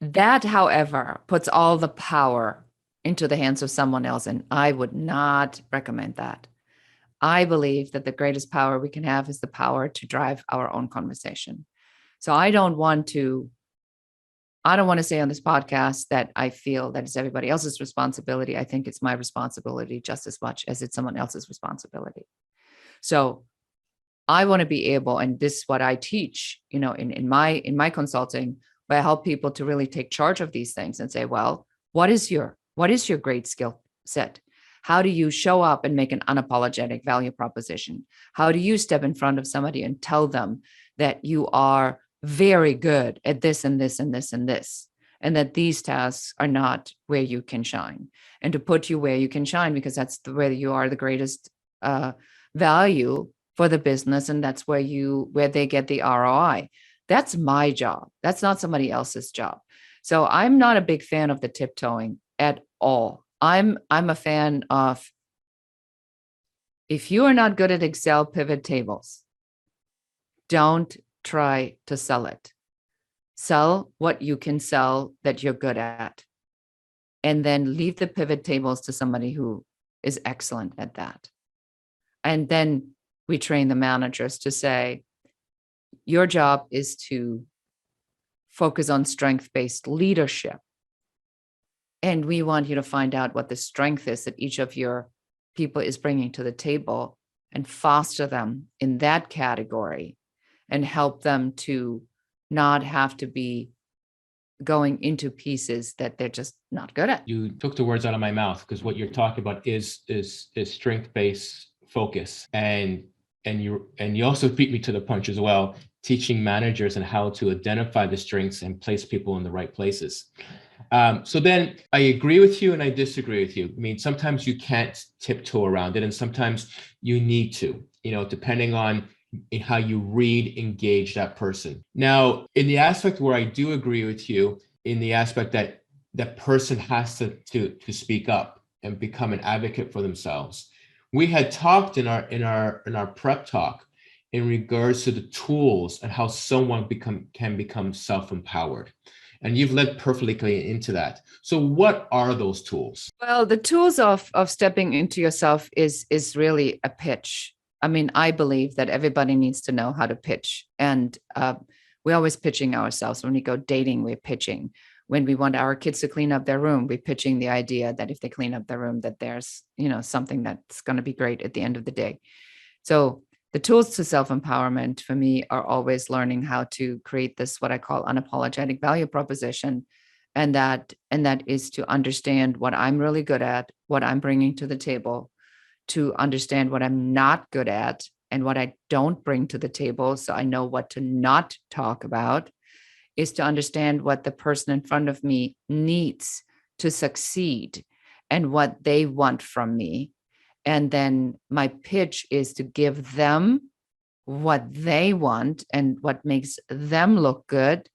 That, however, puts all the power into the hands of someone else, and I would not recommend that. I believe that the greatest power we can have is the power to drive our own conversation. So I don't want to say on this podcast that I feel that it's everybody else's responsibility. I think it's my responsibility just as much as it's someone else's responsibility. So I want to be able, and this is what I teach, in my consulting, where I help people to really take charge of these things and say, well, what is your great skill set? How do you show up and make an unapologetic value proposition? How do you step in front of somebody and tell them that you are very good at this and this and this and this, and that these tasks are not where you can shine, and to put you where you can shine, because that's where you are the greatest value for the business, and that's where they get the ROI. That's my job. That's not somebody else's job. So I'm not a big fan of the tiptoeing at all. I'm a fan of, if you are not good at Excel pivot tables, don't try to sell it. Sell what you can sell that you're good at, and then leave the pivot tables to somebody who is excellent at that. And then we train the managers to say, your job is to focus on strength-based leadership. And we want you to find out what the strength is that each of your people is bringing to the table, and foster them in that category, and help them to not have to be going into pieces that they're just not good at. You took the words out of my mouth, because what you're talking about is strength-based focus. And you also beat me to the punch as well, teaching managers and how to identify the strengths and place people in the right places. So then I agree with you and I disagree with you. I mean, sometimes you can't tiptoe around it, and sometimes you need to, depending on how you engage that person. Now, in the aspect where I do agree with you, in the aspect that that person has to speak up and become an advocate for themselves. We had talked in our prep talk in regards to the tools and how someone can become self-empowered. And you've led perfectly into that. So what are those tools? Well, the tools of stepping into yourself is really a pitch. I mean, I believe that everybody needs to know how to pitch. And we're always pitching ourselves. When we go dating, we're pitching. When we want our kids to clean up their room, we're pitching the idea that if they clean up their room, that there's, something that's going to be great at the end of the day. So the tools to self-empowerment for me are always learning how to create this, what I call unapologetic value proposition. And that is to understand what I'm really good at, what I'm bringing to the table, to understand what I'm not good at and what I don't bring to the table, so I know what to not talk about, is to understand what the person in front of me needs to succeed and what they want from me. And then my pitch is to give them what they want and what makes them look good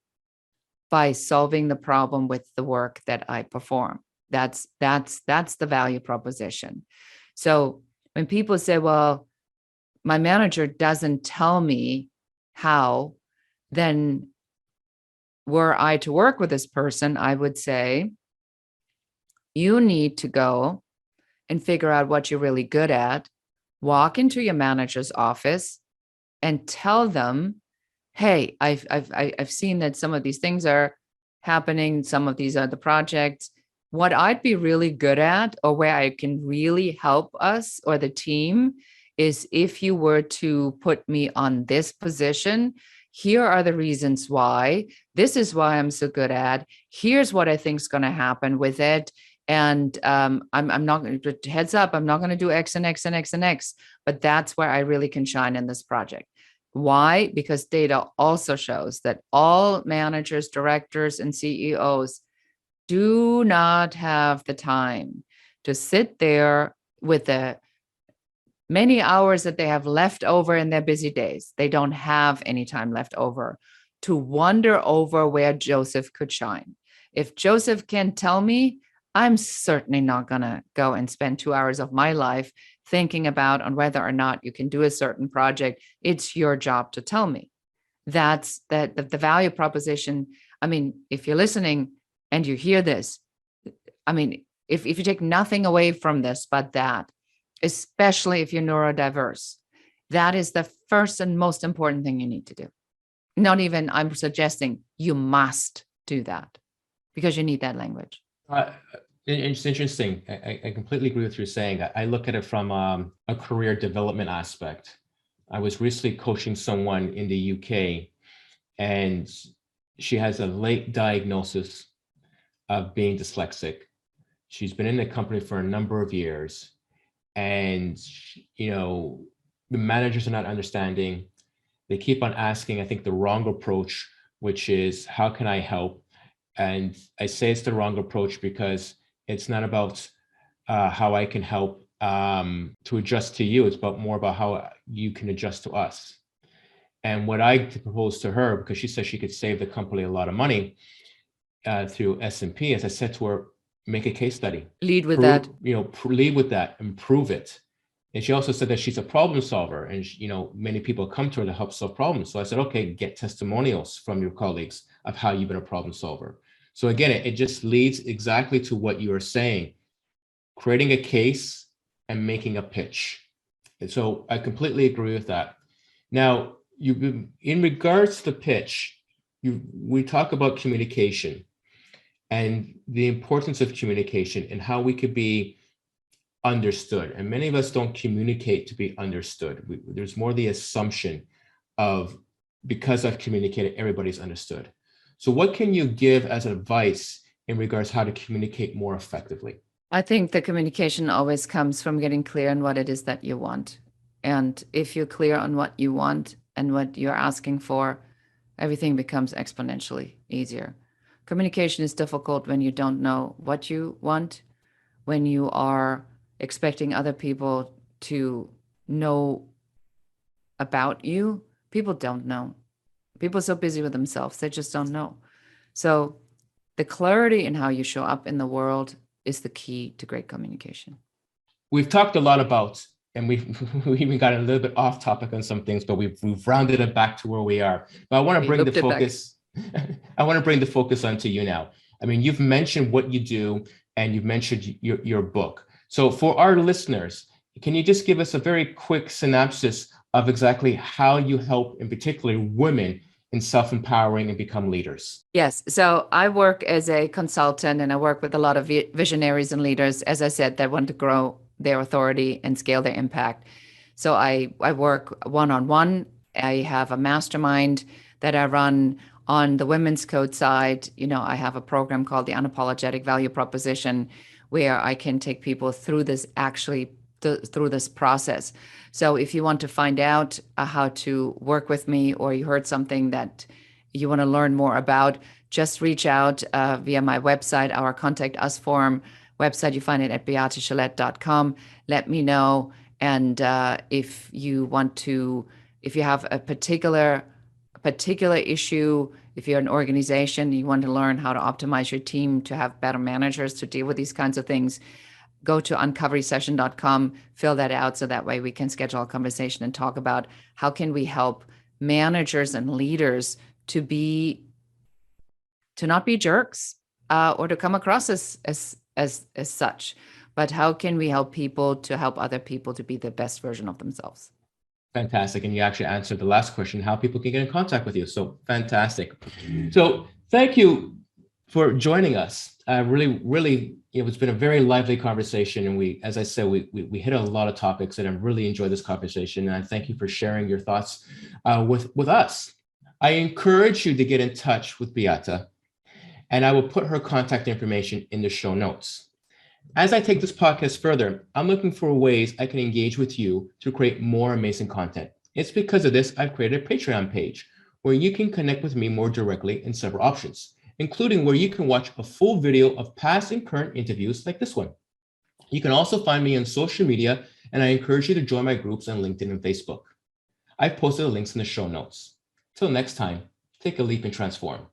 by solving the problem with the work that I perform. That's the value proposition. So when people say, well, my manager doesn't tell me how, then were I to work with this person, I would say, you need to go and figure out what you're really good at, walk into your manager's office and tell them, hey, I've seen that some of these things are happening. Some of these are the projects. What I'd be really good at, or where I can really help us or the team, is if you were to put me on this position, here are the reasons why. This is why I'm so good at. Here's what I think is going to happen with it. And I'm not going to, heads up, I'm not going to do X and X and X and X, but that's where I really can shine in this project. Why? Because data also shows that all managers, directors, and CEOs do not have the time to sit there with the many hours that they have left over in their busy days. They don't have any time left over to wonder over where Joseph could shine. If Joseph can tell me, I'm certainly not going to go and spend 2 hours of my life thinking about on whether or not you can do a certain project. It's your job to tell me. That's the value proposition. I mean, if you're listening and you hear this, I mean, if you take nothing away from this but that, especially if you're neurodiverse, that is the first and most important thing you need to do. Not even I'm suggesting you must do that, because you need that language. It's interesting. I completely agree with you saying. I look at it from a career development aspect. I was recently coaching someone in the UK, and she has a late diagnosis of being dyslexic. She's been in the company for a number of years, and the managers are not understanding. They keep on asking, I think, the wrong approach, which is, how can I help? And I say it's the wrong approach because it's not about how I can help to adjust to you. It's more about how you can adjust to us. And what I proposed to her, because she said she could save the company a lot of money through S&P, as I said to her, make a case study. Lead with that. Lead with that and prove it. And she also said that she's a problem solver, and many people come to her to help solve problems. So I said, okay, get testimonials from your colleagues of how you've been a problem solver. So again, it just leads exactly to what you are saying, creating a case and making a pitch. And so I completely agree with that. Now, in regards to the pitch, we talk about communication and the importance of communication and how we could be understood. And many of us don't communicate to be understood. There's more the assumption of, because I've communicated, everybody's understood. So what can you give as advice in regards to how to communicate more effectively? I think the communication always comes from getting clear on what it is that you want. And if you're clear on what you want and what you're asking for, everything becomes exponentially easier. Communication is difficult when you don't know what you want, when you are expecting other people to know about you. People don't know. People are so busy with themselves, they just don't know. So the clarity in how you show up in the world is the key to great communication. We've talked a lot about, and we even got a little bit off topic on some things, but we've rounded it back to where we are. But I want to bring the focus. I want to bring the focus onto you now. I mean, you've mentioned what you do, and you've mentioned your book. So for our listeners, can you just give us a very quick synopsis of exactly how you help, in particular, women in self-empowering and become leaders? Yes. So I work as a consultant and I work with a lot of visionaries and leaders, as I said, that want to grow their authority and scale their impact. So I work one-on-one. I have a mastermind that I run. On the women's code side, I have a program called the Unapologetic Value Proposition, where I can take people through this through this process. So if you want to find out how to work with me, or you heard something that you want to learn more about, just reach out via my website, our Contact Us form website. You find it at beatechelette.com. Let me know. And if you have a particular issue, if you're an organization, you want to learn how to optimize your team to have better managers to deal with these kinds of things, go to uncoverysession.com, fill that out so that way we can schedule a conversation and talk about how can we help managers and leaders to not be jerks or to come across as such, but how can we help people to help other people to be the best version of themselves. Fantastic. And you actually answered the last question, how people can get in contact with you. So fantastic. So thank you for joining us. Really, it's been a very lively conversation. And as I said, we hit a lot of topics, and I really enjoyed this conversation. And I thank you for sharing your thoughts with us. I encourage you to get in touch with Beate, and I will put her contact information in the show notes. As I take this podcast further, I'm looking for ways I can engage with you to create more amazing content. It's because of this I've created a Patreon page where you can connect with me more directly in several options, including where you can watch a full video of past and current interviews like this one. You can also find me on social media, and I encourage you to join my groups on LinkedIn and Facebook. I've posted the links in the show notes. Till next time, take a leap and transform.